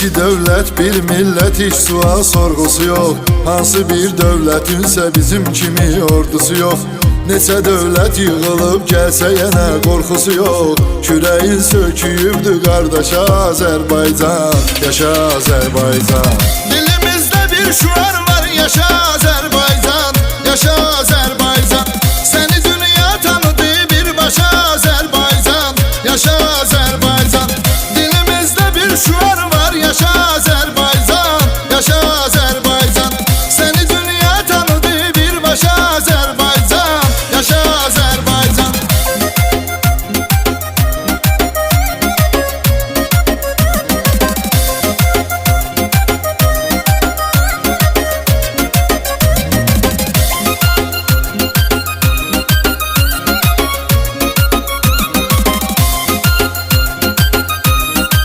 İki dövlət, bir millət, hiç sual sorğusu yox. Hansı bir dövlətinsə bizim kimi ordusu yox. Neçə dövlət yığılıb gəlsə yenə qorxusu yox. Kürəyin söküyübdü qardaşa Azərbaycan, yaşa Azərbaycan. Dilimizdə bir şüar var, yaşa Azərbaycan, yaşa Azərbaycan. Səni dünya tanıdı birbaşa Azərbaycan, yaşa Azərbaycan. Dilimizdə bir şüar